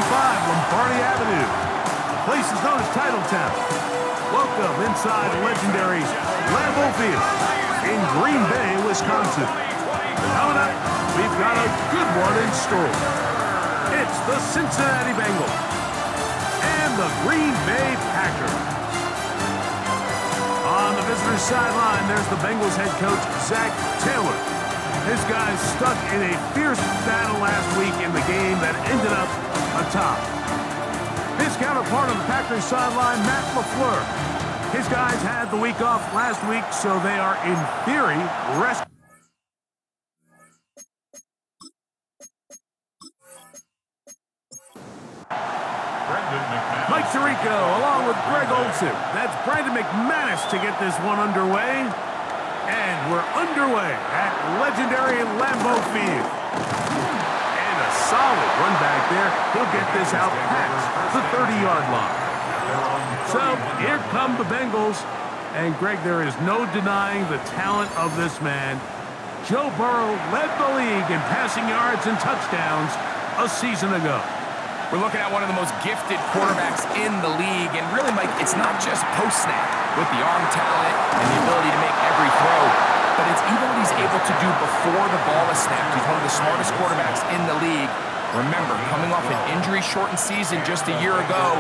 Lombardi Avenue. The place is known as Titletown. Welcome inside legendary Lambeau Field in Green Bay, Wisconsin. Coming up, we've got a good one in store. It's the Cincinnati Bengals and the Green Bay Packers. On the visitor's sideline, there's the Bengals head coach, Zach Taylor. His guys stuck in a fierce battle last week in the game that ended up atop. His counterpart on the Packers sideline, Matt LaFleur. His guys had the week off last week, so they are, in theory, resting. Mike Tirico, along with Greg Olsen. That's Brandon McManus to get this one underway. And we're underway at legendary Lambeau Field. And a solid run back there. He'll get this out past the 30-yard line. So here come the Bengals. And, Greg, there is no denying the talent of this man. Joe Burrow led the league in passing yards and touchdowns a season ago. We're looking at one of the most gifted quarterbacks in the league. And really, Mike, it's not just post-snap with the arm talent and the ability to make every throw, but it's even what he's able to do before the ball is snapped. He's one of the smartest quarterbacks in the league. Remember, coming off an injury-shortened season just a year ago,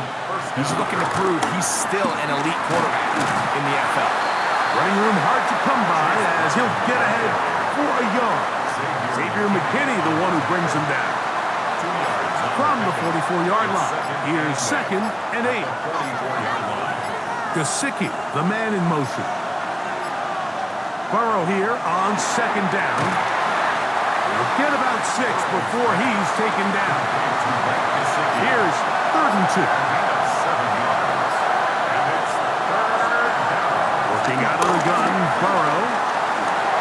he's looking to prove he's still an elite quarterback in the NFL. Running room hard to come by as he'll get ahead for a yard. Xavier McKinney, the one who brings him down. From the 44-yard line, here's 2nd and 8. Gesicki, the man in motion. Burrow here on 2nd down. He'll get about 6 before he's taken down. Here's 3rd and 2. Working out of the gun, Burrow.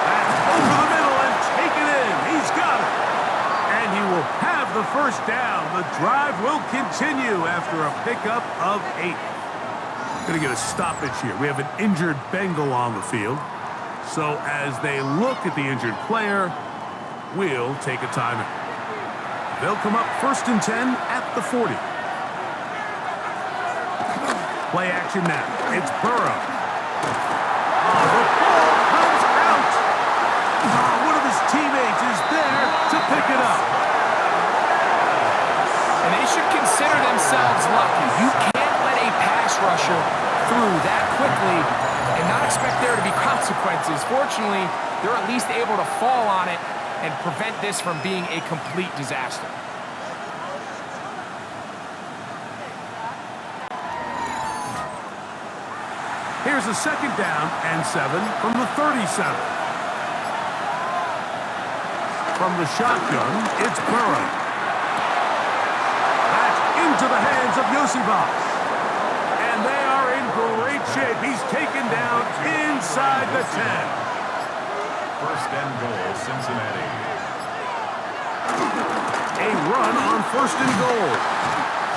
That's over the middle and taken in. He's got it. And he will have the first down. The drive will continue after a pickup of 8. Going to get a stoppage here. We have an injured Bengal on the field. So as they look at the injured player, we'll take a timeout. They'll come up 1st and 10 at the 40. Play action now. It's Burrow. Oh, the ball comes out. Oh, one of his teammates is there to pick it up. And they should consider themselves lucky. You can't let a pass rusher through that quickly and not expect there to be consequences. Fortunately, they're at least able to fall on it and prevent this from being a complete disaster. Here's a 2nd down and 7 from the 37. From the shotgun, it's Burrow. That's into the hands of Yosibas. And they are in great shape. He's taken down inside the 10. 1st and goal, Cincinnati. A run on 1st and goal.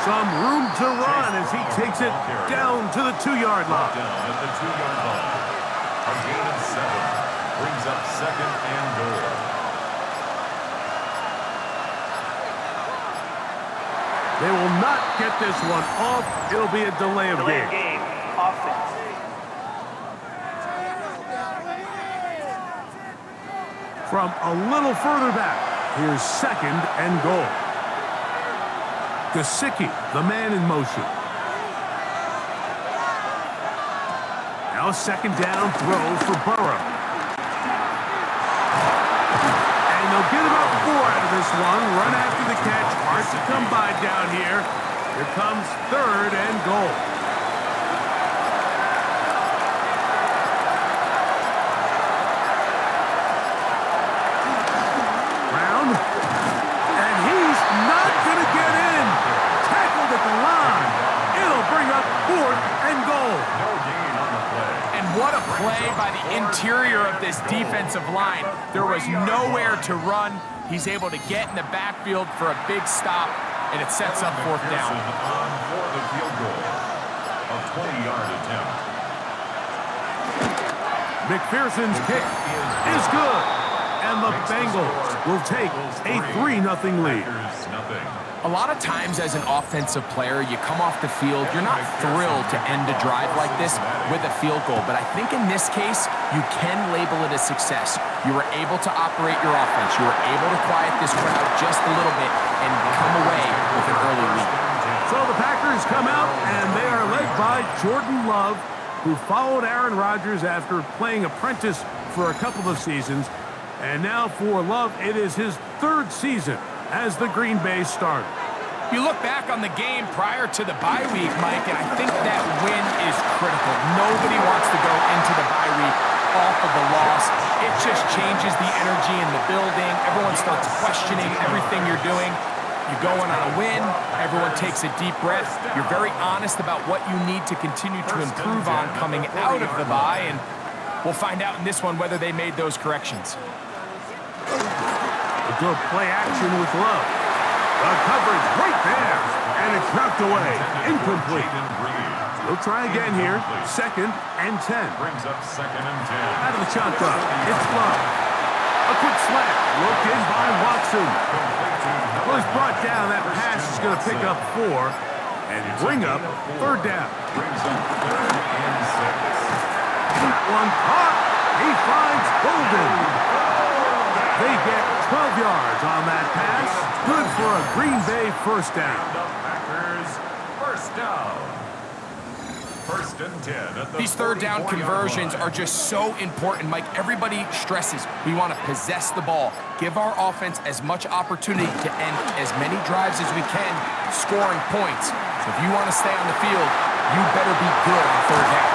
Some room to run as he takes it down to the 2-yard line. Down at the 2-yard line. A gain of 7 brings up 2nd and goal. They will not get this one off. It'll be a delay of game. Offense. From a little further back, here's 2nd and goal. Gesicki, the man in motion. Now a 2nd down throw for Burrow. And they'll get about 4 out of this one. Run after the catch. Hard to come by down here. Here comes 3rd and goal. Brown. And he's not going to get in. Tackled at the line. It'll bring up 4th and goal. No gain on the play. And what a play by the interior of this defensive line. There was nowhere to run. He's able to get in the backfield for a big stop, and it sets up 4th down. On for the field goal. A 20-yard attempt. McPherson's kick is good. And the Bengals will take a 3-0 lead. Packers, nothing. A lot of times as an offensive player, you come off the field, you're not thrilled to end a drive like this with a field goal. But I think in this case, you can label it a success. You were able to operate your offense. You were able to quiet this crowd just a little bit and come away with an early lead. So the Packers come out, and they are led by Jordan Love, who followed Aaron Rodgers after playing apprentice for a couple of seasons. And now for Love, it is his third season as the Green Bay starter. You look back on the game prior to the bye week, Mike, and I think that win is critical. Nobody wants to go into the bye week off of a loss. It just changes the energy in the building. Everyone starts questioning everything you're doing. You go in on a win, everyone takes a deep breath. You're very honest about what you need to continue to improve on coming out of the bye, and we'll find out in this one whether they made those corrections. A good play action with Love. The coverage right there, and it's knocked away. Incomplete. He'll try again here. 2nd and 10. Brings up 2nd and 10. Out of the shotgun. It's Love. A quick slant. Looked in by Watson. Well, he's brought down. That pass is going to pick up 4 and bring up 3rd down. Brings up 3rd and 6. That one caught. He finds Golden. They get 12 yards on that pass. Good for a Green Bay first down. The Packers first down. 1st and 10 at the These third down 44-yard conversions line. are just so important, Mike. Everybody stresses we want to possess the ball, give our offense as much opportunity to end as many drives as we can, scoring points. So if you want to stay on the field, you better be good on 3rd down.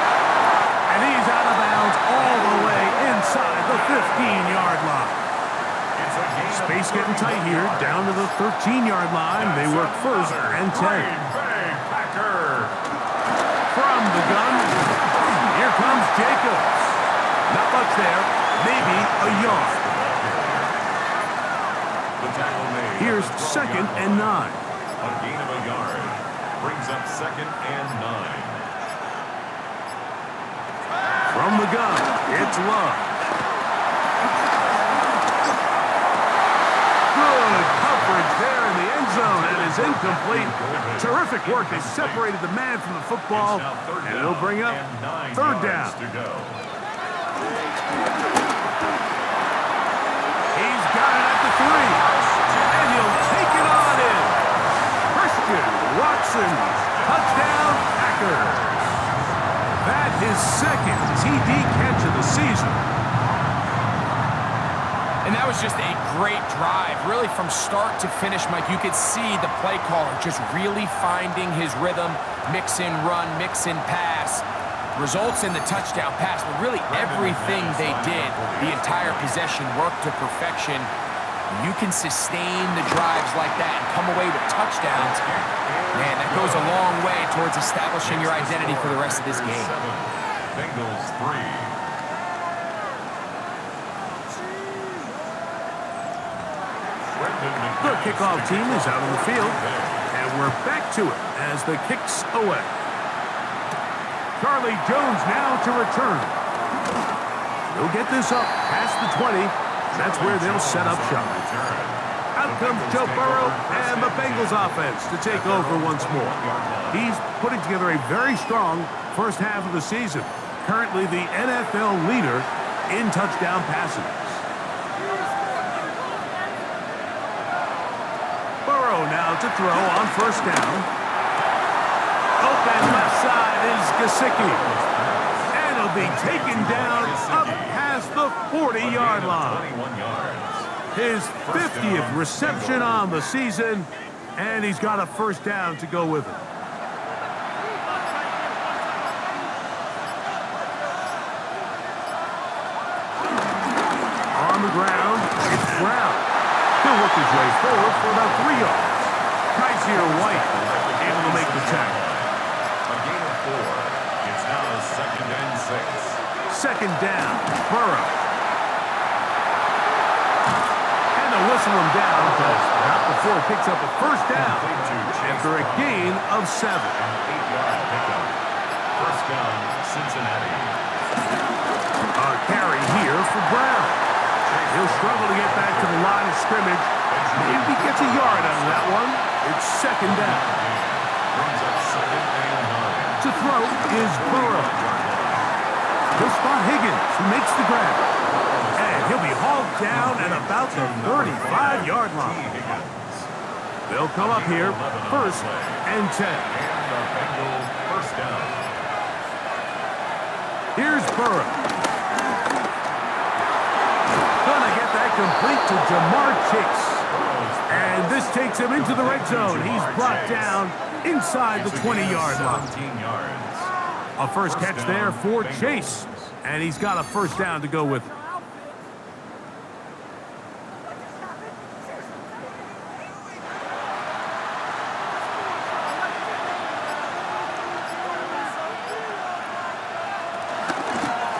And he's out of bounds all the way inside the 15-yard line. Space getting tight here, down to the 13-yard line. They work 1st and 10. From the gun, here comes Jacobs. Not much there, maybe a yard. Here's 2nd and 9. A gain of a yard. Brings up 2nd and 9. From the gun, it's Love. Good coverage there in the end zone, and is incomplete. Terrific work. They separated the man from the football, and it'll bring up 3rd down. He's got it at the 3, and he'll take it on in. Christian Watson, touchdown Packers. That is 2nd TD catch of the season. And that was just a great drive, really from start to finish, Mike. You could see the play caller just really finding his rhythm, mix in run, mix in pass. Results in the touchdown pass, but really everything they did, the entire possession worked to perfection. You can sustain the drives like that and come away with touchdowns. Man, that goes a long way towards establishing your identity for the rest of this game. Bengals 3. The kickoff team is out on the field, and we're back to it as the kick's away. Charlie Jones now to return. He'll get this up past the 20. That's where they'll set up shop. Out comes Joe Burrow and the Bengals offense to take over once more. He's putting together a very strong first half of the season. Currently the NFL leader in touchdown passes. Now to throw on 1st down. Open left side is Gesicki. And he'll be taken down up past the 40-yard line. His 50th reception on the season, and he's got a 1st down to go with it. On the ground, it's Brown. He'll work his way forward for about 3 yards. Kaiser White able to make the tackle. A gain of 4. It's now 2nd and 6. 2nd down, Burrow. And they'll whistle him down, but not before he picks up a 1st down after a gain of 7. An 8-yard pickup. 1st down, Cincinnati. A carry here for Brown. He'll struggle to get back to the line of scrimmage. Maybe he gets a yard out of that one. It's second down. Brings up second and 9. To throw is Burrow. He'll spot Higgins, who makes the grab. And he'll be hauled down at about the 35-yard line. They'll come up here, first and 10. And the Bengals first down. Here's Burrow. Gonna get that complete to Jamar Chase. And this takes him into the red zone. He's brought down inside the 20-yard line. 17 yards. A first catch there for Chase. And he's got a first down to go with it.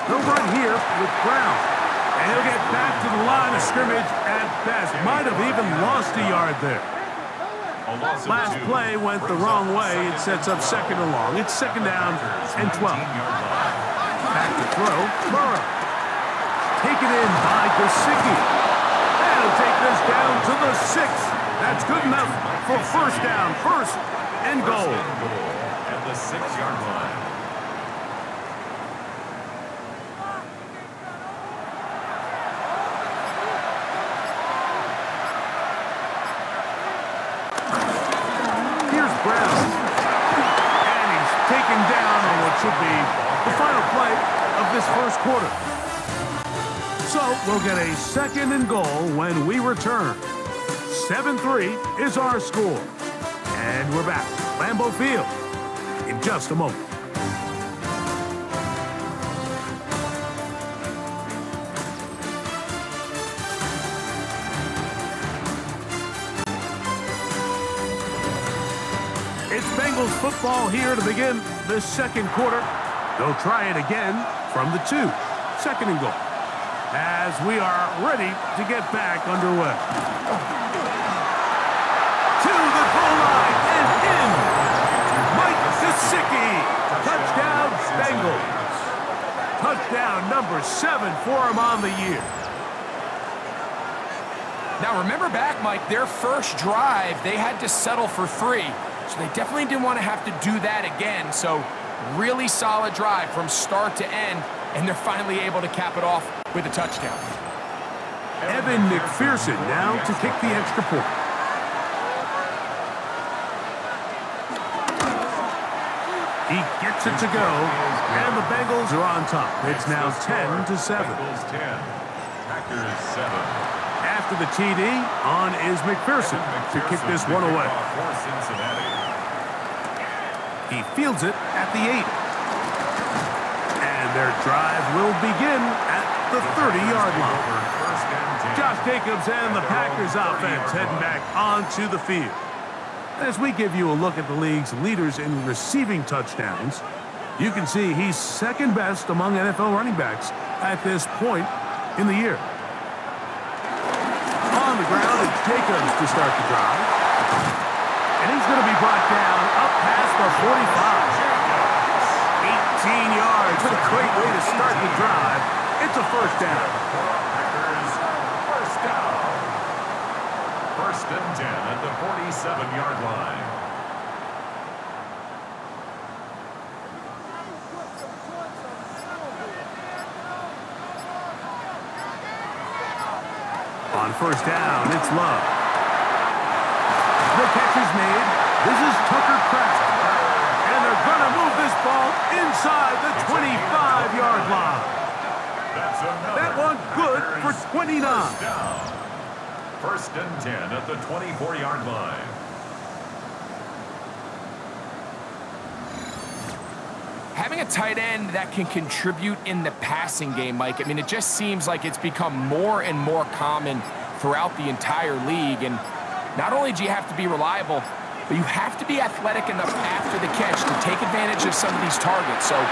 They'll run here with Brown. And he'll get back to the line of scrimmage at best. Might have even lost a yard there. Last play went the wrong way. It sets up second and long. It's second down and 12. Back to throw. Burrow. Taken in by Gesicki. And he'll take this down to the 6. That's good enough for first down. First and goal. At the 6-yard line. Should be the final play of this first quarter. So we'll get a second and goal when we return. 7-3 is our score. And we're back at Lambeau Field in just a moment. It's Bengals football here to begin the second quarter. They'll try it again from the 2. Second and goal. As we are ready to get back underway. To the goal line and in. Mike Gesicki. Touchdown Bengals. Touchdown number 7 for him on the year. Now remember back, Mike, their first drive, they had to settle for 3. So they definitely didn't want to have to do that again. So really solid drive from start to end, and they're finally able to cap it off with a touchdown. Evan McPherson now to kick the extra point. He gets it to go, and the Bengals are on top. It's now 10-7. Bengals 10, Packers 7. After the TD, on is McPherson to kick this one away. For Cincinnati. He fields it at the 8. And their drive will begin at the 30-yard line. Josh Jacobs and the Packers offense heading back onto the field. As we give you a look at the league's leaders in receiving touchdowns, you can see he's second best among NFL running backs at this point in the year. On the ground, it's Jacobs to start the drive. And he's going to be brought down up past the 45. 18 yards. What a great way to start the drive. It's a first down. Packers first down. First and 10 at the 47-yard line. On first down, it's Love. The catch is made. This is Tucker Kraft. And they're going to move this ball inside the 25-yard line. That one good for 29. First and 10 at the 24-yard line. Having a tight end that can contribute in the passing game, Mike, I mean, it just seems like it's become more and more common throughout the entire league. And not only do you have to be reliable, but you have to be athletic enough after the catch to take advantage of some of these targets. So, and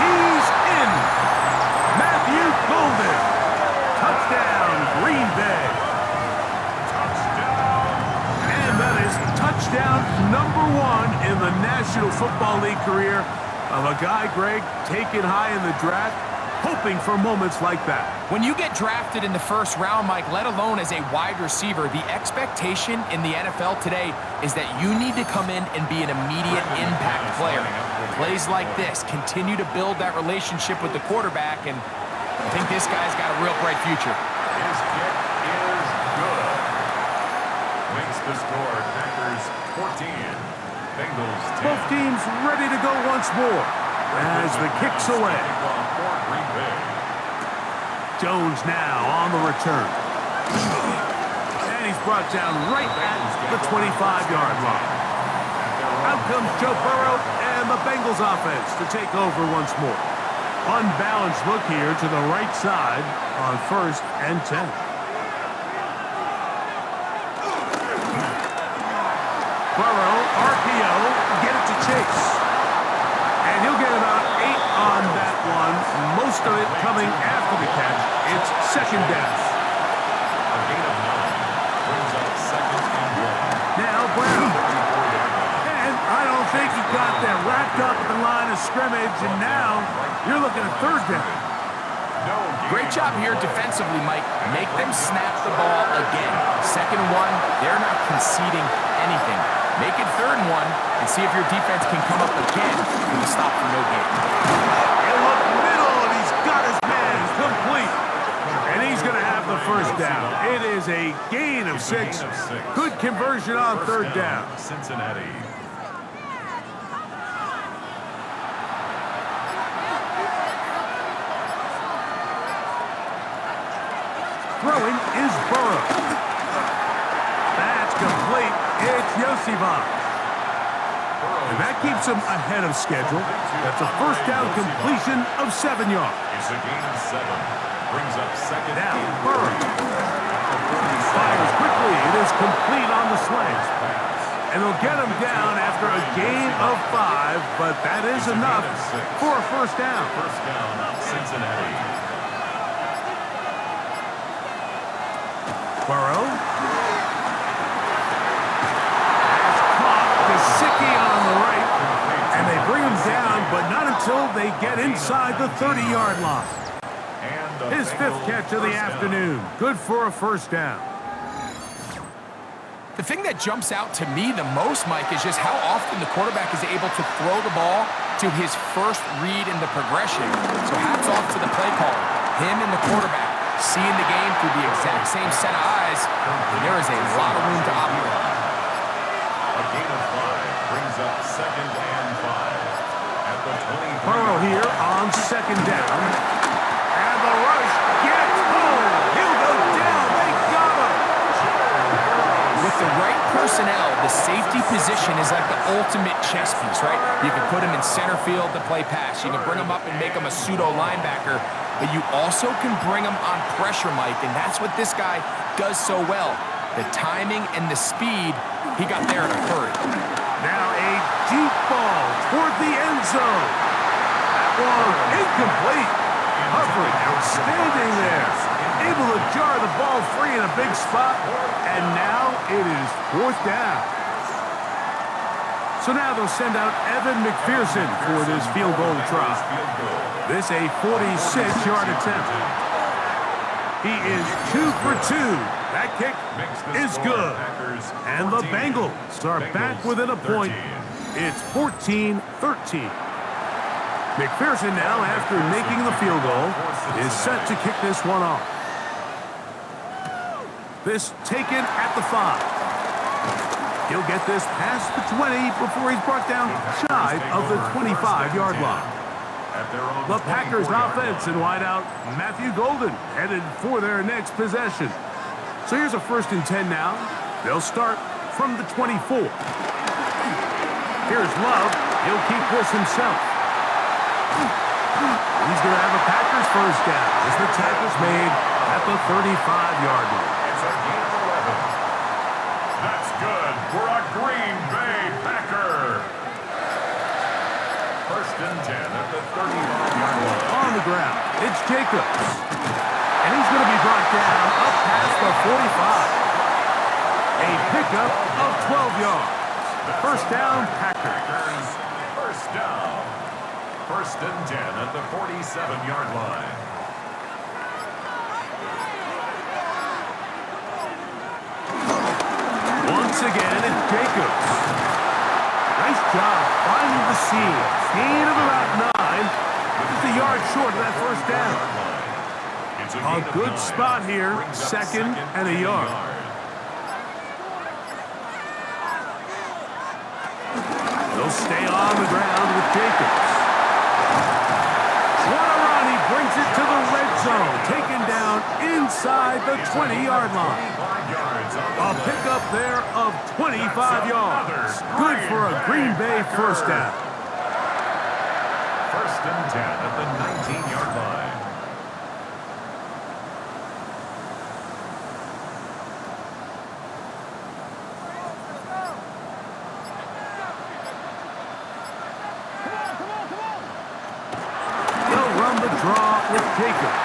he's in. Matthew Golden. Touchdown, Green Bay. And that is touchdown number 1 in the National Football League career of a guy, Greg, taken high in the draft hoping for moments like that. When you get drafted in the first round, Mike, let alone as a wide receiver, the expectation in the NFL today is that you need to come in and be an immediate impact player. Plays like this continue to build that relationship with the quarterback, and I think this guy's got a real bright future. His kick is good. Makes the score Packers 14, Bengals 10. Both teams ready to go once more as the kick's away. Jones now on the return. And he's brought down right at the 25-yard line. Out comes Joe Burrow and the Bengals offense to take over once more. Unbalanced look here to the right side on 1st and 10. Burrow, RPO, get it to Chase. And he'll get about 8 on that one, most of it coming after the catch. It's second down. A gain of 9 brings up 2nd and 1. Now Brown. And I don't think he got that wrapped up at the line of scrimmage, and now you're looking at 3rd down. Great job here defensively, Mike. Make them snap the ball again. 2nd and 1, they're not conceding anything. Make it 3rd and 1 and see if your defense can come up again with a stop for no gain. He'll look middle, and he's got his man complete. And he's going to have the 1st down. It is a gain of 6. Good conversion on 3rd down. Cincinnati. Throwing is Burrow. That's complete. It's Yosivas. And that keeps him ahead of schedule. That's a 1st down completion of 7 yards. It's a gain of 7. Brings up 2nd Now and Burrow. Fires quickly. It is complete on the slant. And they'll get him down after a gain of 5, but that is enough for a 1st down. 1st down, Cincinnati. Burrow. Has caught Gesicki on the right. And they bring him down, but not until they get inside the 30-yard line. His 5th catch of the afternoon. Good for a 1st down. The thing that jumps out to me the most, Mike, is just how often the quarterback is able to throw the ball to his first read in the progression. So hats off to the play caller, him and the quarterback, seeing the game through the exact same set of eyes. And there is a lot of room to operate. A gain of 5 brings up 2nd and 5 at the 23. Burrow here on 2nd down. And the rush gets home. He'll go down. They got him. With the right personnel, the safety position is like the ultimate chess piece, right? You can put him in center field to play pass. You can bring him up and make him a pseudo linebacker. But you also can bring him on pressure, Mike, and that's what this guy does so well. The timing and the speed, he got there in a hurry. Now a deep ball toward the end zone. That ball incomplete. Hubbard outstanding there. Able to jar the ball free in a big spot. And now it is 4th down. So now they'll send out Evan McPherson for this field goal try. This a 46-yard attempt. He is 2 for 2. That kick is good. And the Bengals are back within a point. It's 14-13. McPherson now, after making the field goal, is set to kick this one off. This taken at the 5. He'll get this past the 20 before he's brought down shy of the 25-yard line. The Packers offense in wideout, Matthew Golden, headed for their next possession. So here's a 1st and 10 now. They'll start from the 24. Here's Love. He'll keep this himself. He's going to have a Packers 1st down as the tackle's made at the 35-yard line. It's a gain of 11. That's good for a Green Bay Packer. 1st and 10 at the 35-yard line. On the ground, it's Jacobs. And he's going to be brought down up past the 45. A pickup of 12 yards. 1st down, Packers. 1st down. First and 10 at the 47-yard line. Once again, it's Jacobs. Nice job finding the seam. Gain of about 9. Just a yard short of that first down. A good spot here. Second and a yard. They'll stay on the ground with Jacobs. What a run. He brings it to the red zone. Taken down inside the 20-yard line. A pickup there of 25 yards. Good for a Green Bay first down. First and 10 at the 19-yard line. They'll run the draw with Jacobs.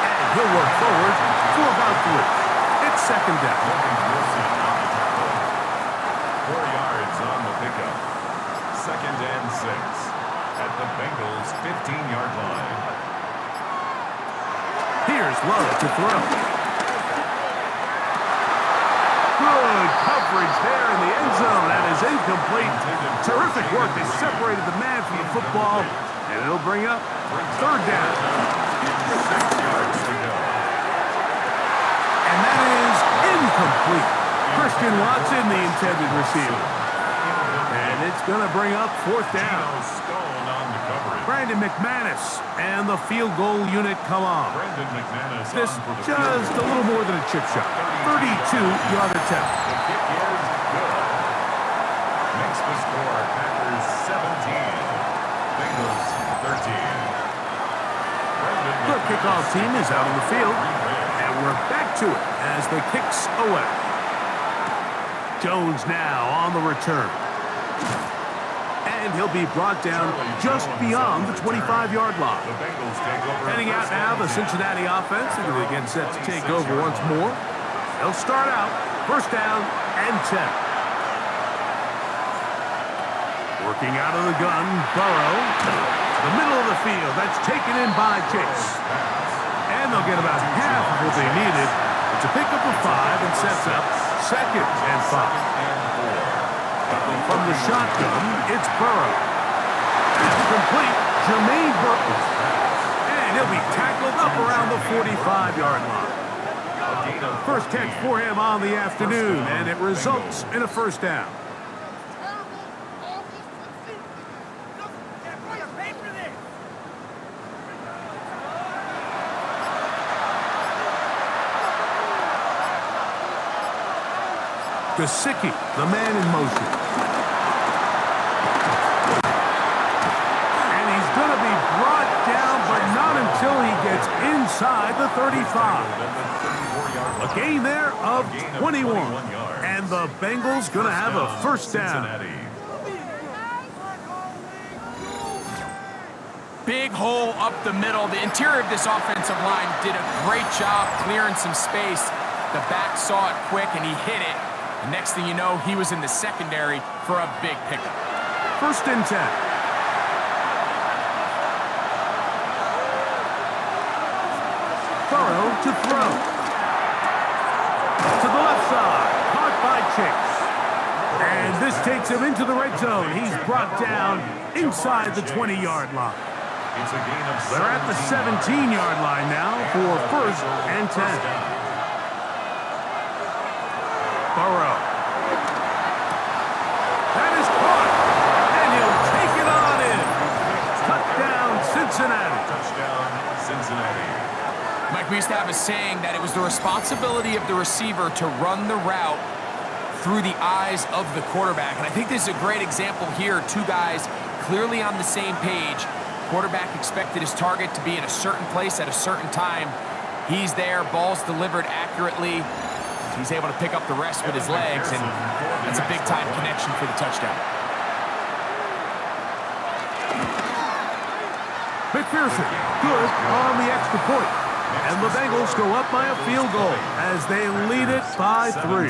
And he'll work forward for about 3. It's second down. 4 yards on the pickup. Second and 6 at the Bengals 15-yard line. Here's Love to throw. Good coverage there in the end zone. That is incomplete. Terrific work. They separated the man from the football, and it'll bring up third down. 6 yards to go. And that is incomplete. Christian Watson, the intended receiver. And it's going to bring up fourth down. Stone on the coverage. Brandon McManus and the field goal unit come on. Brandon McManus This on for the just field a little more than a chip shot. 32-yard attempt. The kick is good. Makes the score Packers 17. Bengals 13. The kickoff team is out on the field. And we're back to it as the kick's away. Jones now on the return. And he'll be brought down just beyond the 25-yard line. The Bengals take over. Heading out now, the Cincinnati offense. They're going to get set to take over once more. They'll start out first down and 10. Working out of the gun, Burrow. The middle of the field. That's taken in by Chase. And they'll get about half of what they needed. It's a pickup of 5 and sets up second and 5. From the shotgun, it's Burrow. That's complete. Jermaine Burton. And he'll be tackled up around the 45-yard line. First catch for him on the afternoon, and it results in a first down. Gesicki, the man in motion. And he's going to be brought down, but not until he gets inside the 35. A gain there of 21. And the Bengals going to have a first down. Big hole up the middle. The interior of this offensive line did a great job clearing some space. The back saw it quick, and he hit it. The next thing you know, he was in the secondary for a big pickup. First and 10. Burrow to throw. To the left side. Caught by Chase. And this takes him into the red zone. He's brought down inside the 20-yard line. It's a gain of They're at the 17-yard line now for first and 10. Burrow. That is caught. And he'll take it on in. Touchdown, Cincinnati. touchdown, Cincinnati. Mike, we used to have a saying that it was the responsibility of the receiver to run the route through the eyes of the quarterback. And I think this is a great example here. Two guys clearly on the same page. Quarterback expected his target to be in a certain place at a certain time. He's there, ball's delivered accurately. He's able to pick up the rest with his legs, and that's a big-time connection for the touchdown. McPherson, good on the extra point. And the Bengals go up by a field goal as they lead it by 3.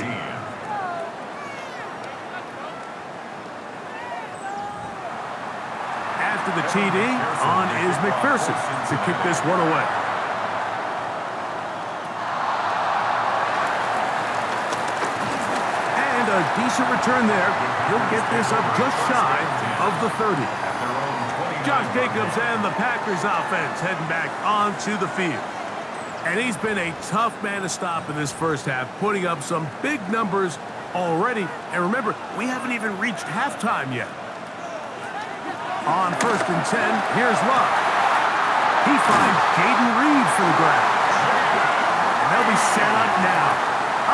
After the TD on is McPherson to kick this one away. And a decent return there. He'll get this up just shy of the 30. Josh Jacobs and the Packers offense heading back onto the field. And he's been a tough man to stop in this first half, putting up some big numbers already. And remember, we haven't even reached halftime yet. On 1st and 10, here's Love. He finds Jaden Reed for the grab. And they'll be set up now.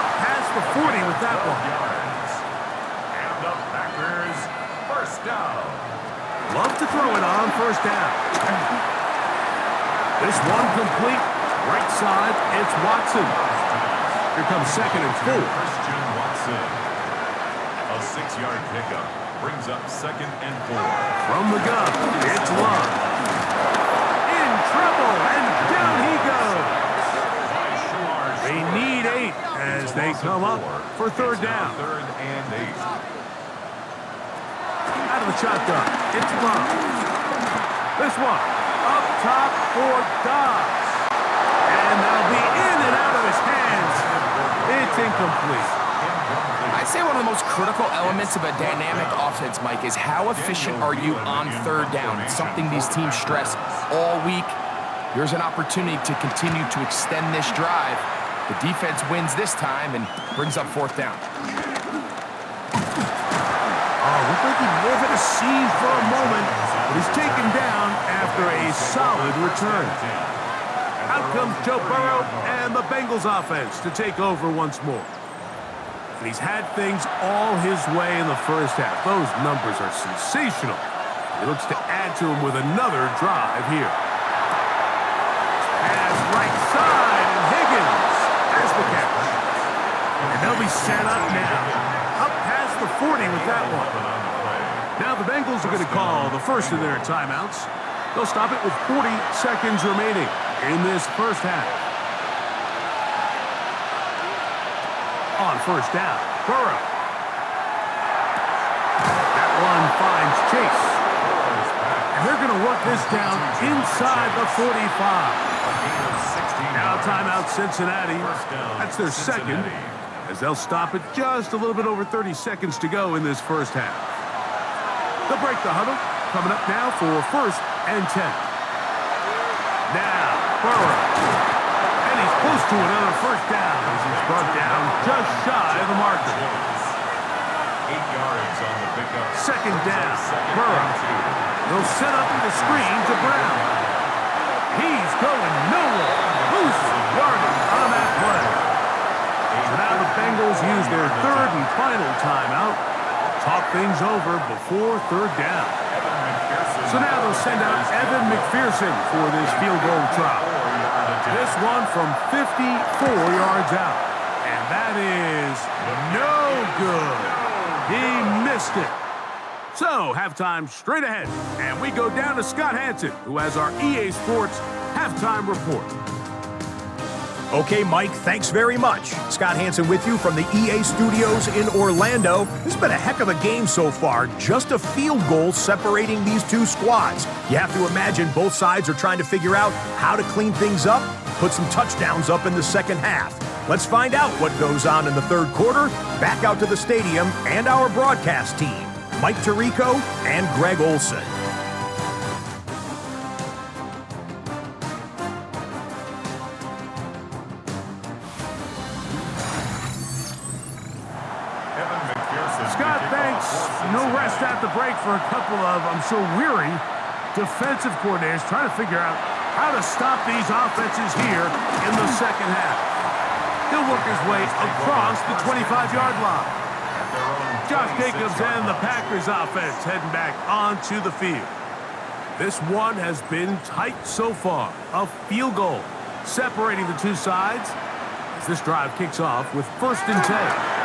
Up past the 40 with that one. And the Packers, first down. Love to throw it on 1st down. This one complete. Right side, it's Watson. Here comes 2nd and 4. Christian Watson. A 6-yard pickup brings up 2nd and 4. From the gun, it's Love. In trouble, and down he goes. They need 8 as they come up for 3rd down. 3rd and 8. Out of the shotgun, it's Love. This one, up top for Dobbs. And that'll be in and out of his hands. It's incomplete. I'd say one of the most critical elements of a dynamic offense, Mike, is how efficient are you on 3rd down? It's something these teams stress all week. Here's an opportunity to continue to extend this drive. The defense wins this time and brings up 4th down. Oh, looked like he lived a scene for a moment, but he's taken down after a solid return. Out comes Joe Burrow and the Bengals offense to take over once more. And he's had things all his way in the first half. Those numbers are sensational. He looks to add to them with another drive here. Pass right side, and Higgins has the catch. And they'll be set up now. Up past the 40 with that one. Now the Bengals are going to call the first of their timeouts. They'll stop it with 40 seconds remaining in this first half. On 1st down, Burrow. That one finds Chase. And they're going to work this down inside the 45. Now timeout Cincinnati. That's their 2nd, as they'll stop it just a little bit over 30 seconds to go in this first half. They'll break the huddle. Coming up now for 1st and 10. Now, Burrow. And he's close to another 1st down as he's brought down just shy of the marker. 8 yards on the pickup. 2nd down, Burrow. They'll set up the screen to Brown. He's going nowhere. Loses yardage on that play. So now the Bengals use their 3rd and final timeout. Talk things over before 3rd down. So now they'll send out Evan McPherson for this field goal try. This one from 54 yards out. And that is no good. He missed it. So halftime straight ahead. And we go down to Scott Hansen, who has our EA Sports halftime report. Okay, Mike, thanks very much. Scott Hansen with you from the EA Studios in Orlando. This has been a heck of a game so far. Just a field goal separating these two squads. You have to imagine both sides are trying to figure out how to clean things up, put some touchdowns up in the second half. Let's find out what goes on in the 3rd quarter. Back out to the stadium and our broadcast team, Mike Tirico and Greg Olson. Scott, thanks. No rest at the break for a couple of, I'm sure, weary defensive coordinators trying to figure out how to stop these offenses here in the second half. He'll work his way across the 25-yard line. Josh Jacobs and the Packers offense heading back onto the field. This one has been tight so far. A field goal separating the two sides as this drive kicks off with 1st and 10.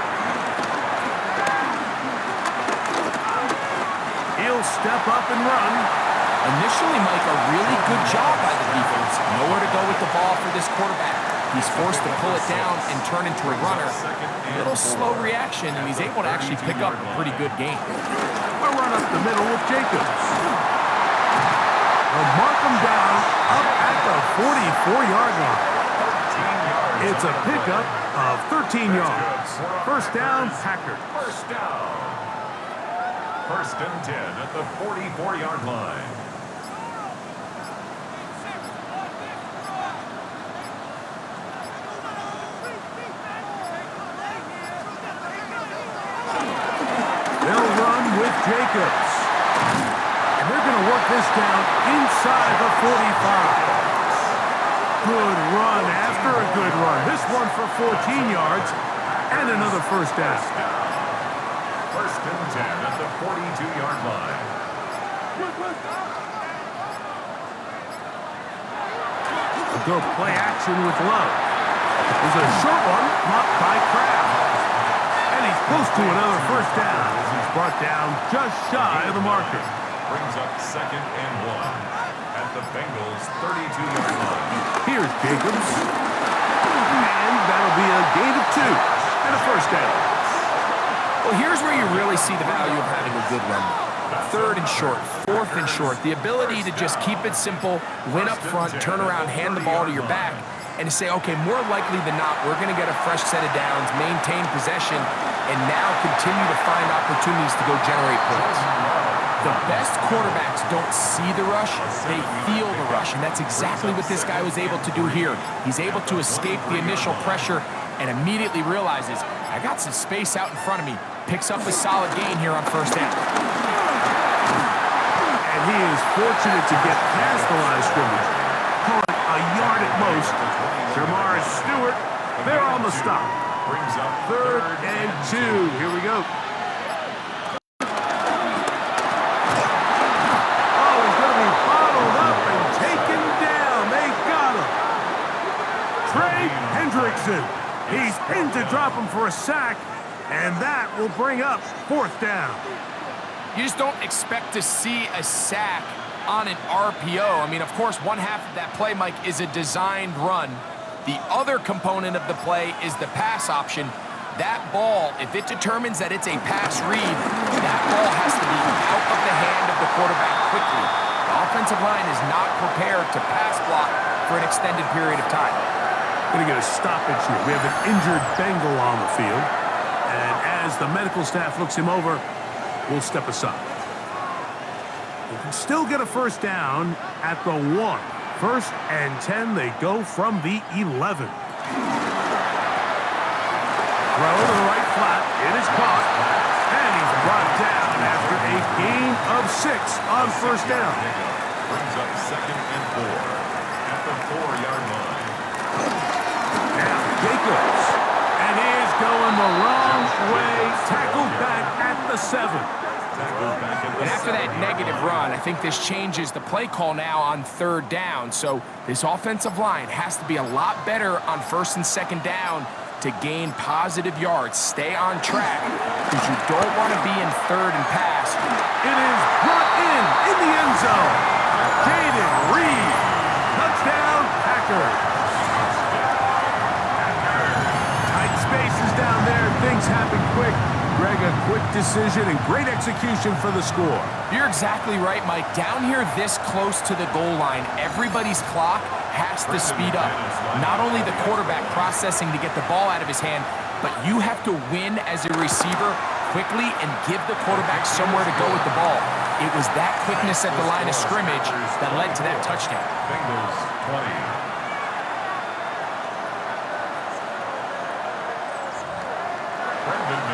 He'll step up and run. Initially, Mike, a really good job by the defense. Nowhere to go with the ball for this quarterback. He's forced to pull it down and turn into a runner. A little slow reaction, and he's able to actually pick up a pretty good game. A run up the middle with Jacobs. They'll mark them down up at the 44-yard line. It's a pickup of 13 yards. First down, Packers. First down. First and 10 at the 44-yard line. They'll run with Jacobs. And they're going to work this down inside the 45. Good run after a good run. This one for 14 yards and another first down. First and 10 at the 42-yard line. They'll go play action with Love. There's a short one caught by Kraft. And he's close to another first down as he's brought down just shy of the marker. Brings up second and 1 at the Bengals 32-yard line. Here's Jacobs. And that'll be a gain of 2 and a first down. Well, here's where you really see the value of having a good run. Third and short, fourth and short. The ability to just keep it simple, win up front, turn around, hand the ball to your back, and to say, okay, more likely than not, we're going to get a fresh set of downs, maintain possession, and now continue to find opportunities to go generate points. The best quarterbacks don't see the rush, they feel the rush, and that's exactly what this guy was able to do here. He's able to escape the initial pressure and immediately realizes, I got some space out in front of me, picks up a solid gain here on first down. And he is fortunate to get past the line of scrimmage, caught a yard at most. Jamar Stewart, they're on the stop. Brings up Third and 2. Here we go. He's pinned to drop him for a sack, and that will bring up fourth down. You just don't expect to see a sack on an RPO. I mean, of course, one half of that play, Mike, is a designed run. The other component of the play is the pass option. That ball, if it determines that it's a pass read, that ball has to be out of the hand of the quarterback quickly. The offensive line is not prepared to pass block for an extended period of time. Going to get a stoppage here. We have an injured Bengal on the field. And as the medical staff looks him over, we'll step aside. They can still get a first down at the 1. First and 10, they go from the 11. Throw to the right flat. It is caught. And he's brought down after a gain of 6 on first down. Brings up second and 4 at the 4-yard line. Now Jacobs, and he is going the wrong way, tackled back at the 7. And after that negative run, I think this changes the play call now on third down. So this offensive line has to be a lot better on first and second down to gain positive yards. Stay on track, because you don't want to be in third and pass. It is brought in the end zone. Jaden Reed, touchdown Packers. Spaces down there, things happen quick. Greg, a quick decision and great execution for the score. You're exactly right, Mike. Down here this close to the goal line, everybody's clock has to speed up. Not only the quarterback processing to get the ball out of his hand, but you have to win as a receiver quickly and give the quarterback somewhere to go with the ball. It was that quickness at the line of scrimmage that led to that touchdown. Bengals 20.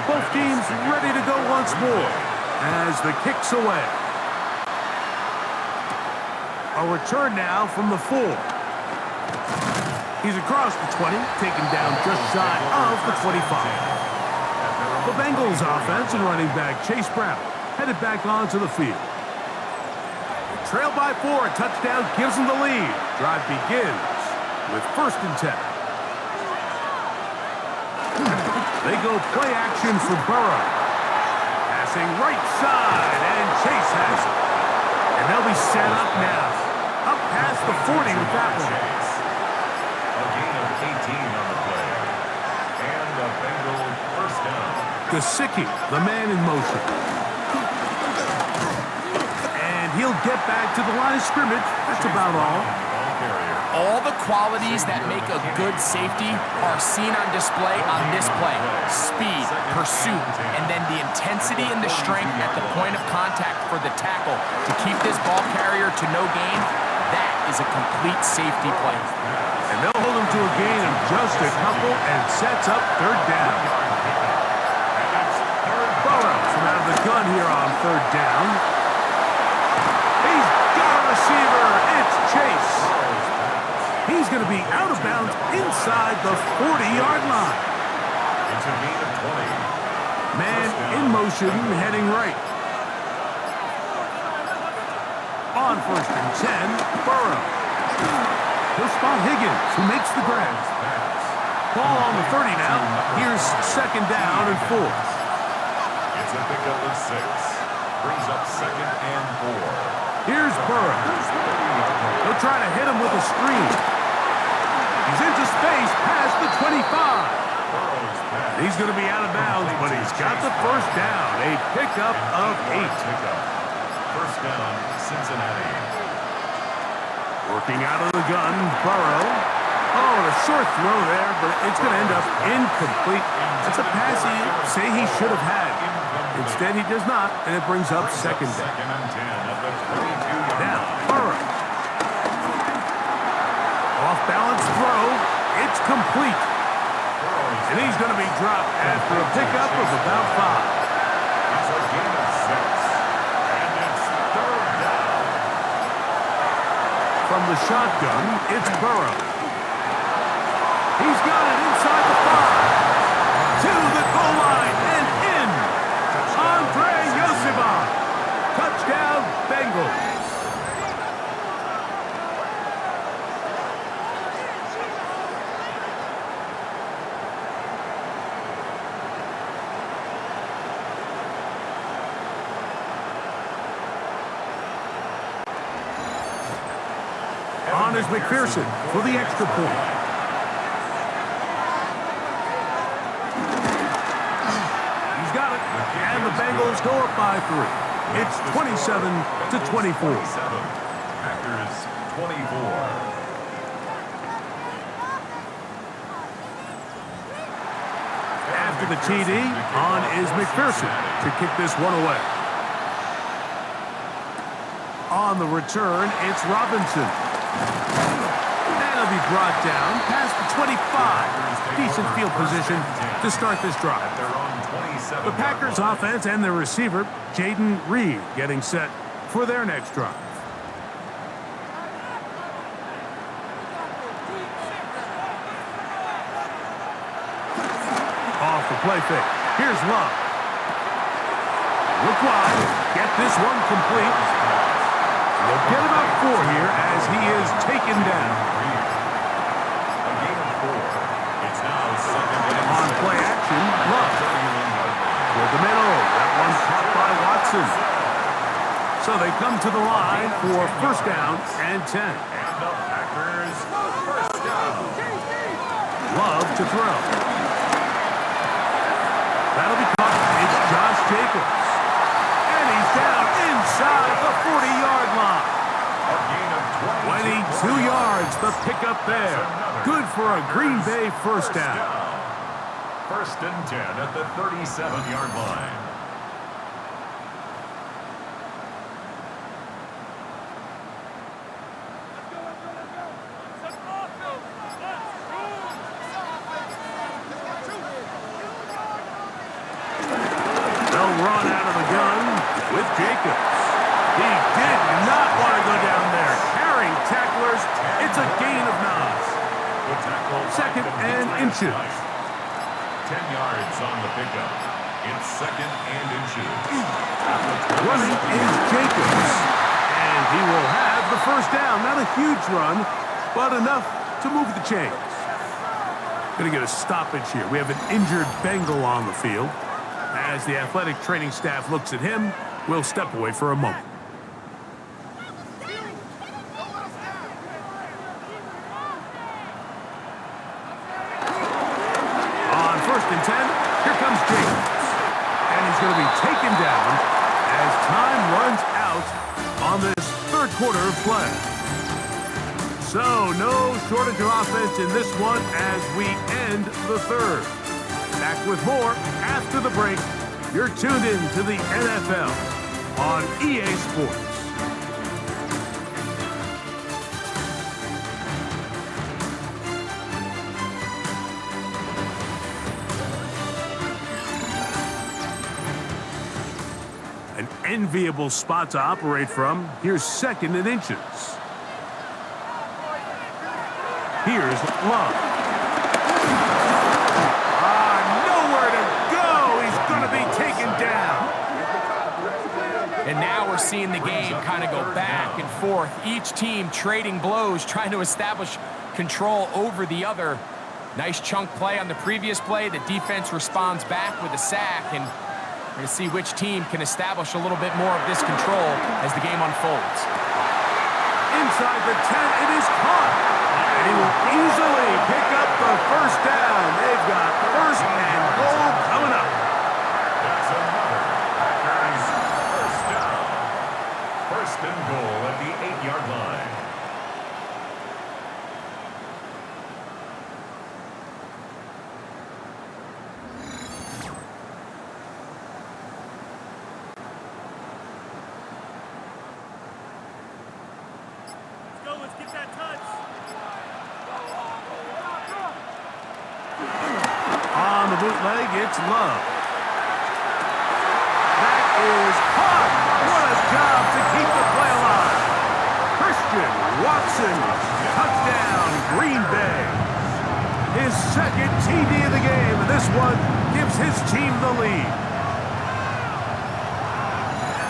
Both teams ready to go once more as the kick's away. A return now from the 4. He's across the 20, taken down just shy of the 25. The Bengals offense and running back Chase Brown headed back onto the field. Trailed by 4, a touchdown gives them the lead. Drive begins with first and 10. They go play action for Burrow. Passing right side, and Chase has it. And they'll be set up now. Up past the 40 with that one. A gain of 18 on the play. And a Bengal first down. Gesicki, the man in motion. And he'll get back to the line of scrimmage. That's about all. All the qualities that make a good safety are seen on display on this play. Speed, pursuit, and then the intensity and the strength at the point of contact for the tackle to keep this ball carrier to no gain. That is a complete safety play. And they'll hold him to a gain of just a couple and sets up third down. Burrow from out of the gun here on third down. He's got a receiver. It's Chase. He's going to be out of bounds inside the 40-yard line. It's a gain of 20. Man in motion, heading right. On first and 10, Burrow. He'll spot Higgins, who makes the grab. Ball on the 30 now. Here's second down and 4. It's a pickup of 6. Brings up second and 4. Here's Burrow. He'll try to hit him with a screen. He's into space past the 25. He's going to be out of bounds, but he's got the first down. A pickup of 8. First down, Cincinnati. Working out of the gun, Burrow. Oh, and a short throw there, but it's going to end up incomplete. That's a pass he say he should have had. Instead, he does not, and it brings up second down. Second and 10 at the 22-yard Now, line. Burrow. Off-balance throw. It's complete. And he's going to be dropped after a pickup of about 5. It's a gain of 6. And it's third down. From the shotgun, it's Burrow. He's got it inside the 5. To the goal line and in. Andre Yosibov. Touchdown, Bengals. On is McPherson for the extra point. He's got it, and the Bengals go up by 3. It's 27-24. Packers 24. After the TD, on is McPherson to kick this one away. On the return, it's Robinson. That'll be brought down past the 25. Decent field position to start this drive. The Packers offense and their receiver, Jaden Reed, getting set for their next drive. Off the play fake. Here's Love. Look wide. Get this one complete. They'll get about 4 here as he is taken down. A gain of 4. It's now second and On play action, Love. Toward the middle. That one caught by Watson. So they come to the line for first down and 10. And the Packers first down. Love to throw. That'll be caught. It's Josh Jacobs. And he's down inside the 40-yard line. A gain of 22 yards, the pickup there. Good for a Green Bay first down. First and 10 at the 37-yard line. They'll run out of the gun with Jacobs. He did not want to go down there. Carrying tacklers, it's a gain of 9. Second and inches. 10 yards on the pickup. It's second and inches. Running is Jacobs. And he will have the first down. Not a huge run, but enough to move the chains. Going to get a stoppage here. We have an injured Bengal on the field. As the athletic training staff looks at him, we'll step away for a moment. On first and 10, here comes Jacobs. And he's going to be taken down as time runs out on this third quarter of play. So, no shortage of offense in this one as we end the third. Back with more after the break. You're tuned in to the NFL on EA Sports. An enviable spot to operate from. Here's 2nd and inches. Here's Love. Nowhere to go. He's going to be taken down. And now we're seeing the game kind of go back and forth. Each team trading blows, trying to establish control over the other. Nice chunk play on the previous play. The defense responds back with a sack, and we're going to see which team can establish a little bit more of this control as the game unfolds. Inside the 10, it is caught. And he will easily pick up the first down. They've got 1st and goal coming up. That's another Packers first down. 1st and goal at the 8-yard line. Let's get that touch. On the bootleg, it's Love. That is caught. What a job to keep the play alive. Christian Watson, touchdown, Green Bay. His 2nd TD of the game, and this one gives his team the lead.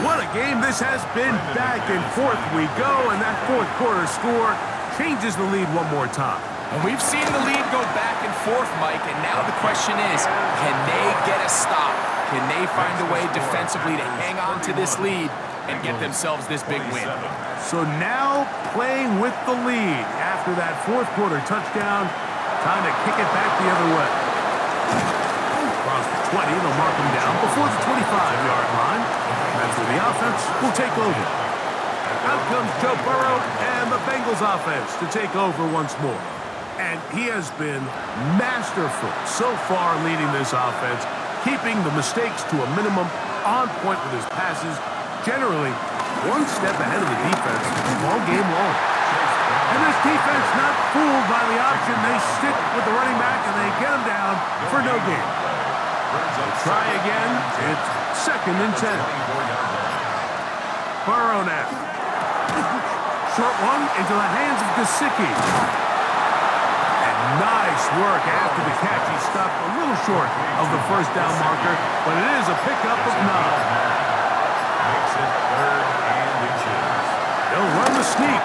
What a game this has been. Back and forth we go, and that 4th quarter score changes the lead one more time. And we've seen the lead go back and forth, Mike, and now the question is, can they get a stop? Can they find a way defensively to hang on to this lead and get themselves this big win? So now playing with the lead after that 4th quarter touchdown, time to kick it back the other way. Across the 20, they'll mark him down before the 25-yard line. That's where the offense will take over. Out comes Joe Burrow and the Bengals offense to take over once more. And he has been masterful so far leading this offense, keeping the mistakes to a minimum, on point with his passes, generally one step ahead of the defense all game long. And this defense not fooled by the option. They stick with the running back and they get him down for no gain. Try again. It's 2nd and 10. Burrow now. Short one into the hands of Gesicki. And nice work after the catch. He stopped a little short of the first down marker, but it is a pickup of 9. Makes it 3rd and inches. They'll run the sneak.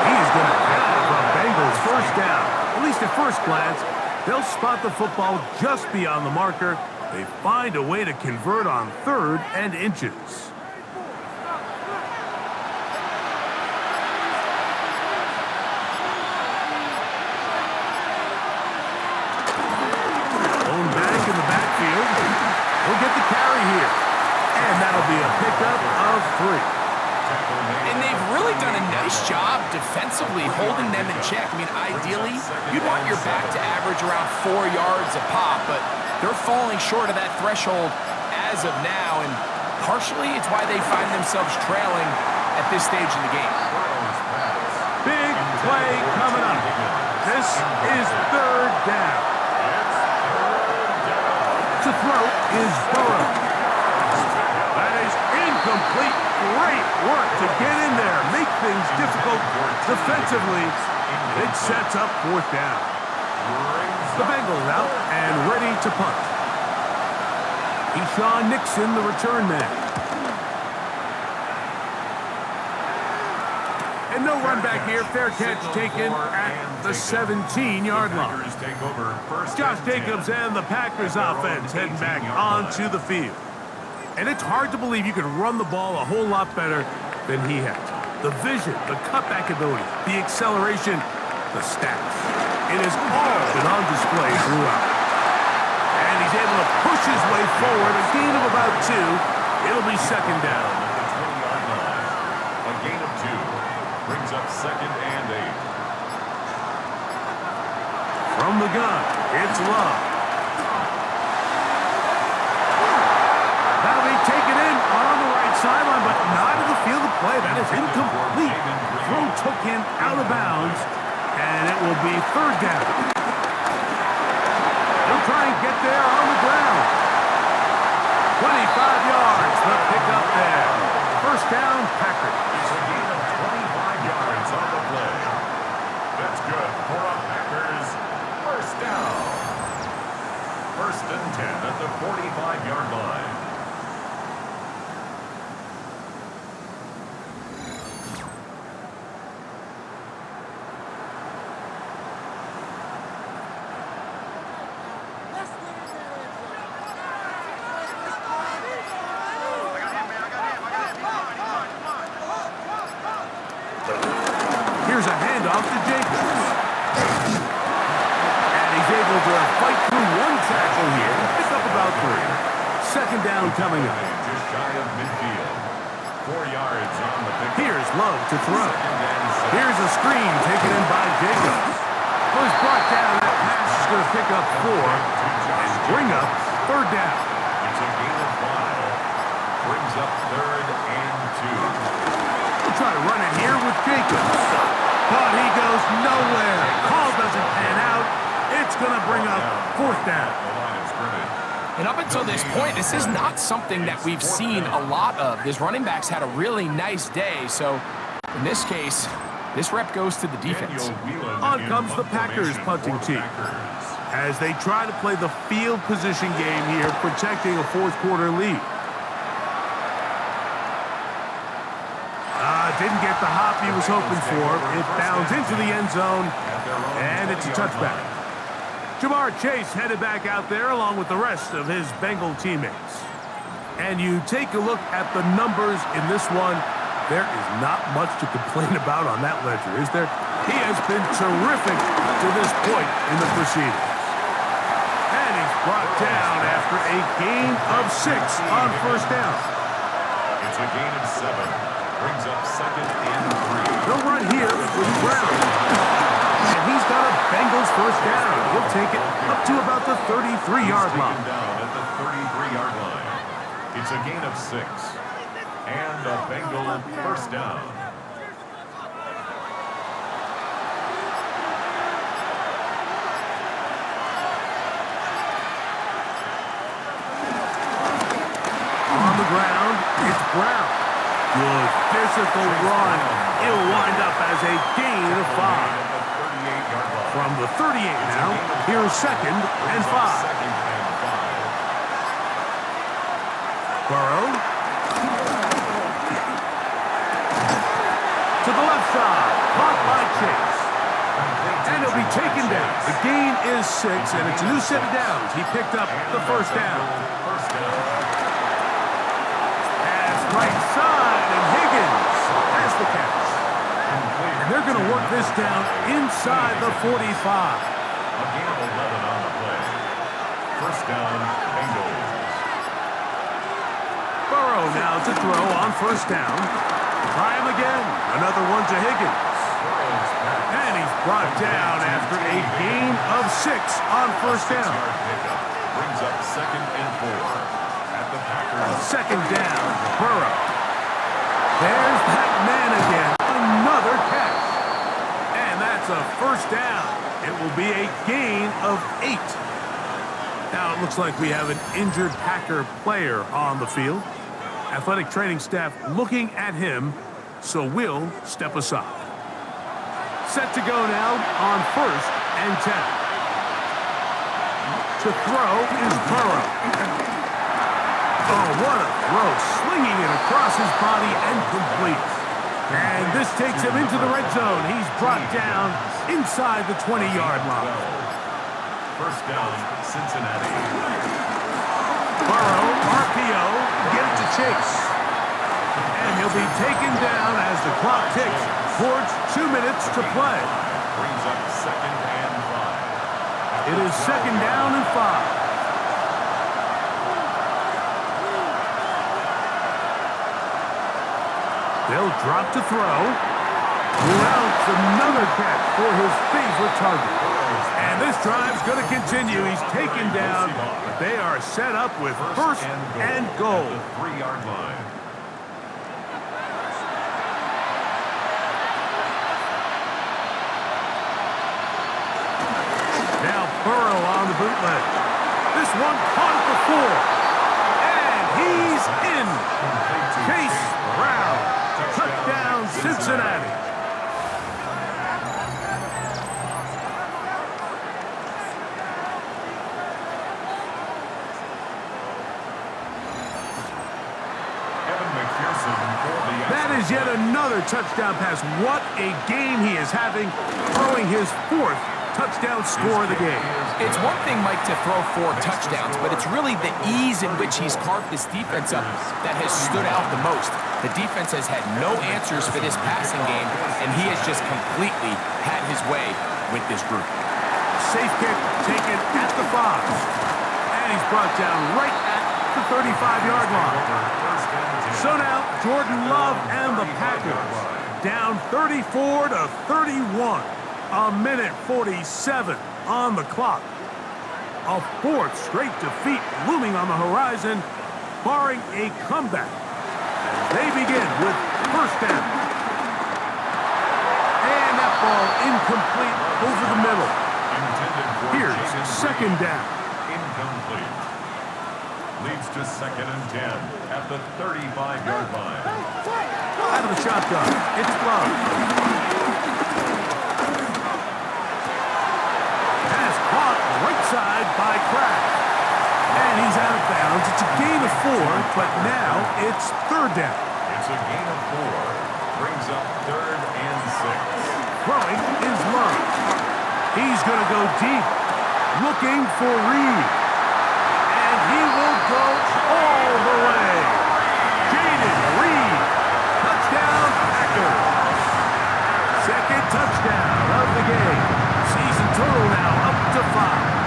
He's going to have the Bengals first down. At least at first glance, they'll spot the football just beyond the marker. They find a way to convert on 3rd and inches. Own back in the backfield. He'll get the carry here. And that'll be a pickup of 3. And they've really done a nice job defensively holding them in check. I mean, ideally, you'd want your back to average around 4 yards a pop, but they're falling short of that threshold as of now, and partially it's why they find themselves trailing at this stage in the game. Big play coming up. This is 3rd down. To throw is Burrow. That is incomplete. Great work to get in there, make things difficult defensively. It sets up 4th down. The Bengals out and ready to punt. Eshaun Nixon, the return man. And no run back here. Fair catch taken at the 17-yard line. Josh Jacobs and the Packers offense heading back onto the field. And it's hard to believe you can run the ball a whole lot better than he has. The vision, the cutback ability, the acceleration, the stats. It has all been on display throughout. And he's able to push his way forward, a gain of about 2, It'll be second down. At the 20-yard line. A gain of 2 brings up second and 8. From the gun, it's Love. That'll be taken in on the right sideline, but not in the field of play. That is incomplete. Throw took him out of bounds, and it will be third down. He'll try and get there on the ground. 25 yards, the pickup there. First down, Packers. It's a gain of 25 yards on the play. That's good for a Packers first down. First and 10 at the 45-yard line. Here's a handoff to Jacobs. And he's able to fight through one tackle here and pick up about 3. Second down coming up. Just shy of midfield. 4 yards on the pick. Here's Love to throw. Second and 6. Here's a screen taken in by Jacobs. Was brought down. That pass is going to pick up 4 and bring up third down. It's a gain of 5. Brings up third and 2. We'll try to run it here with Jacobs. But he goes nowhere. Call doesn't pan out. It's going to bring up fourth down. The line of scrimmage. And up until this point, this is not something that we've seen a lot of. His running backs had a really nice day, so in this case, this rep goes to the defense. Daniel Whelan On in comes the punt Packers formation punting for team. Packers. As they try to play the field position game here, protecting a fourth quarter lead. Didn't get the hop he was hoping for. It bounds into the end zone, and it's a touchback. Jamar Chase headed back out there along with the rest of his Bengal teammates. And you take a look at the numbers in this one, there is not much to complain about on that ledger, is there? He has been terrific to this point in the proceedings. And he's brought down after a gain of 6 on first down. It's a gain of 7. Brings up second and 3. They'll run here with Brown. And he's got a Bengals first down. He'll take it up to about the 33-yard line. Taken down at the 33-yard line. It's a gain of 6. And a Bengal first down. On the ground, it's Brown. Good physical run. It'll wind up as a gain of 5. From the 38 now, here's second and 5. Burrow. To the left side. Caught by Chase. And he'll be taken down. The gain is 6, and it's a new set of downs. He picked up the first down. Pass right side, and Higgins has the catch. And they're going to work this down inside the 45. A gain of 11 on the play. First down, Bengals. Burrow now to throw on first down. Try him again. Another one to Higgins. And he's brought down after a gain of 6 on first down. Brings up second and 4 at the Packers. Second down, Burrow. There's that man again. Another catch. And that's a first down. It will be a gain of 8. Now it looks like we have an injured Packer player on the field. Athletic training staff looking at him, so we'll step aside. Set to go now on first and 10. To throw is Burrow. Oh, what a throw. Slinging it across his body and complete. And this takes him into the red zone. He's brought down inside the 20-yard line. First down, Cincinnati. Burrow, RPO, get it to Chase. And he'll be taken down as the clock ticks towards 2 minutes to play. Brings up second and 5. It is second down and 5. They'll drop to throw. Mounts another catch for his favorite target. And this drive's going to continue. He's taken down, but they are set up with first and goal. At the 3-yard line. Now Burrow on the bootleg. This one caught at the 4. And he's in. Chase Brown. Touchdown, Cincinnati. That is yet another touchdown pass. What a game he is having, throwing his 4th touchdown score of the game. It's one thing, Mike, to throw 4 touchdowns, but it's really the ease in which he's carved this defense up that has stood out the most. The defense has had no answers for this passing game, and he has just completely had his way with this group. Safe kick taken at the 5. And he's brought down right at the 35-yard line. So now, Jordan Love and the Packers down 34-31. A minute 47 on the clock. A 4th straight defeat looming on the horizon, barring a comeback. They begin with first down. And that ball incomplete over the middle. Here's second down. Incomplete. Leads to 2nd and 10 at the 35-yard line. Out of the shotgun, it's Love. Pass caught right side by Kraft. And he's out of bounds. It's a gain of 4, but now it's third down. It's a gain of 4. Brings up 3rd and 6. Throwing is Love. He's going to go deep, looking for Reed. And he will go all the way. Jaden Reed. Touchdown, Packers. Second touchdown of the game. Season total now up to 5.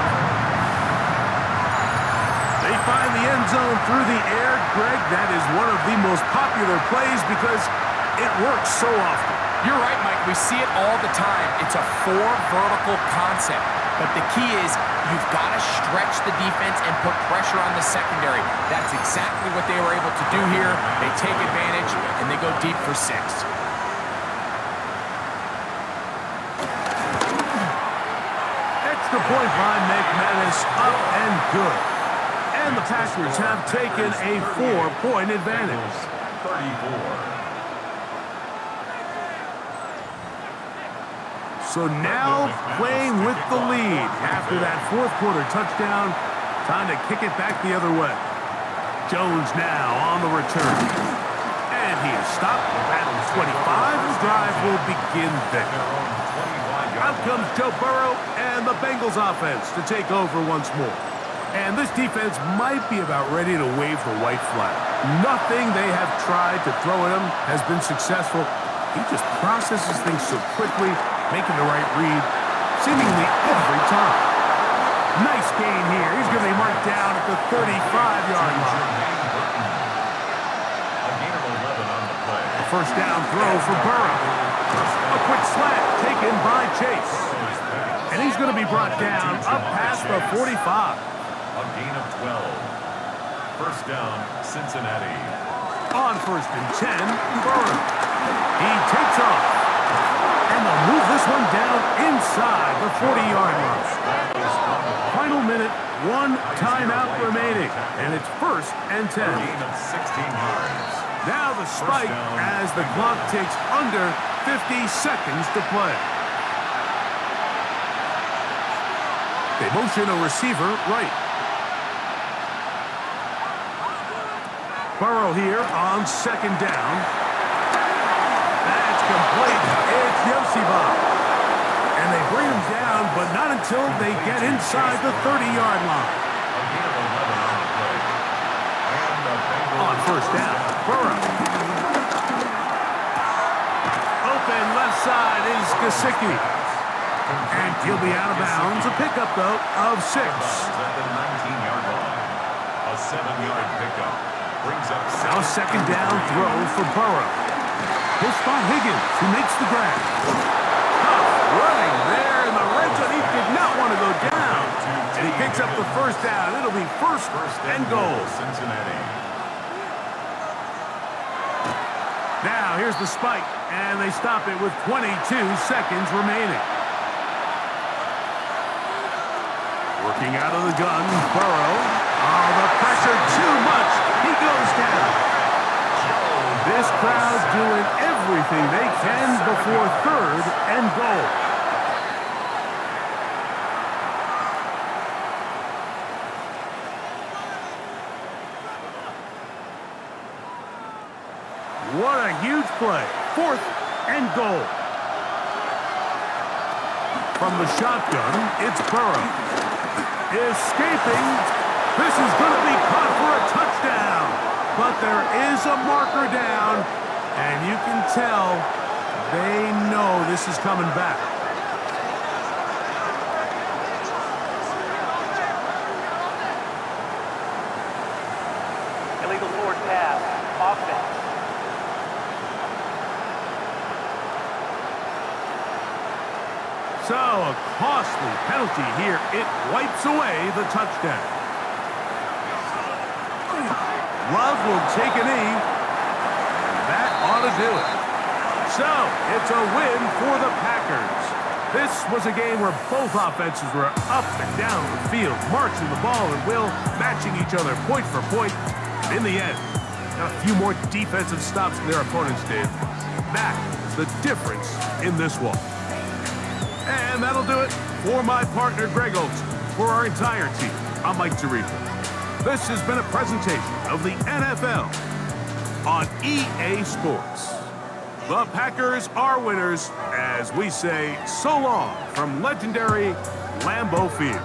They find the end zone through the air. Greg, that is one of the most popular plays because it works so often. You're right, Mike. We see it all the time. It's a 4 vertical concept. But the key is you've got to stretch the defense and put pressure on the secondary. That's exactly what they were able to do here. They take advantage, and they go deep for 6. Extra point by McManus, up and good. And the Packers have taken a 4-point advantage. 34. So now playing with the lead after that 4th quarter touchdown. Time to kick it back the other way. Jones now on the return. And he is stopped at 25. The drive will begin there. Out comes Joe Burrow and the Bengals offense to take over once more. And this defense might be about ready to wave the white flag. Nothing they have tried to throw at him has been successful. He just processes things so quickly, making the right read, seemingly every time. Nice gain here. He's going to be marked down at the 35-yard line. A gain of 11 on the play. A first down throw for Burrow. A quick slant taken by Chase. And he's going to be brought down up past the 45. A gain of 12. First down, Cincinnati. On first and 10, Burrow. He takes off. And they'll move this one down inside the 40-yard line. Final minute, 1 timeout remaining. And it's first and 10. A gain of 16 yards. Now the spike as the clock takes under 50 seconds to play. They motion a receiver right. Burrow here on second down. That's complete. It's Yosibov. And they bring him down, but not until they get inside the 30-yard line. A gain of 11 on the play. And the Bengals On first down, Burrow. Open left side is Gesicki. And he'll be out of bounds. A pickup, though, of 6. at the 19-yard line. A 7-yard pickup brings up Now second down throw for Burrow. He'll spot Higgins, who makes the grab. Tough running there in the red zone. He did not want to go down. And he picks up the first down. It'll be first and goal. Cincinnati. Now, here's the spike, and they stop it with 22 seconds remaining. Working out of the gun, Burrow. Oh, the pressure too much. He goes down. This crowd doing everything they can before third and goal. What a huge play. Fourth and goal. From the shotgun, it's Burrow. Escaping. This is going to be caught for a touchdown. But there is a marker down, and you can tell they know this is coming back. Illegal forward pass. Offense. So, a costly penalty here. It wipes away the touchdown. Love will take a knee, and that ought to do it. So, it's a win for the Packers. This was a game where both offenses were up and down the field, marching the ball at will, matching each other point for point. In the end, got a few more defensive stops than their opponents did. That is the difference in this one. And that'll do it for my partner, Greg Olson. For our entire team, I'm Mike Tirico. This has been a presentation of the NFL on EA Sports. The Packers are winners as we say so long from legendary Lambeau Field.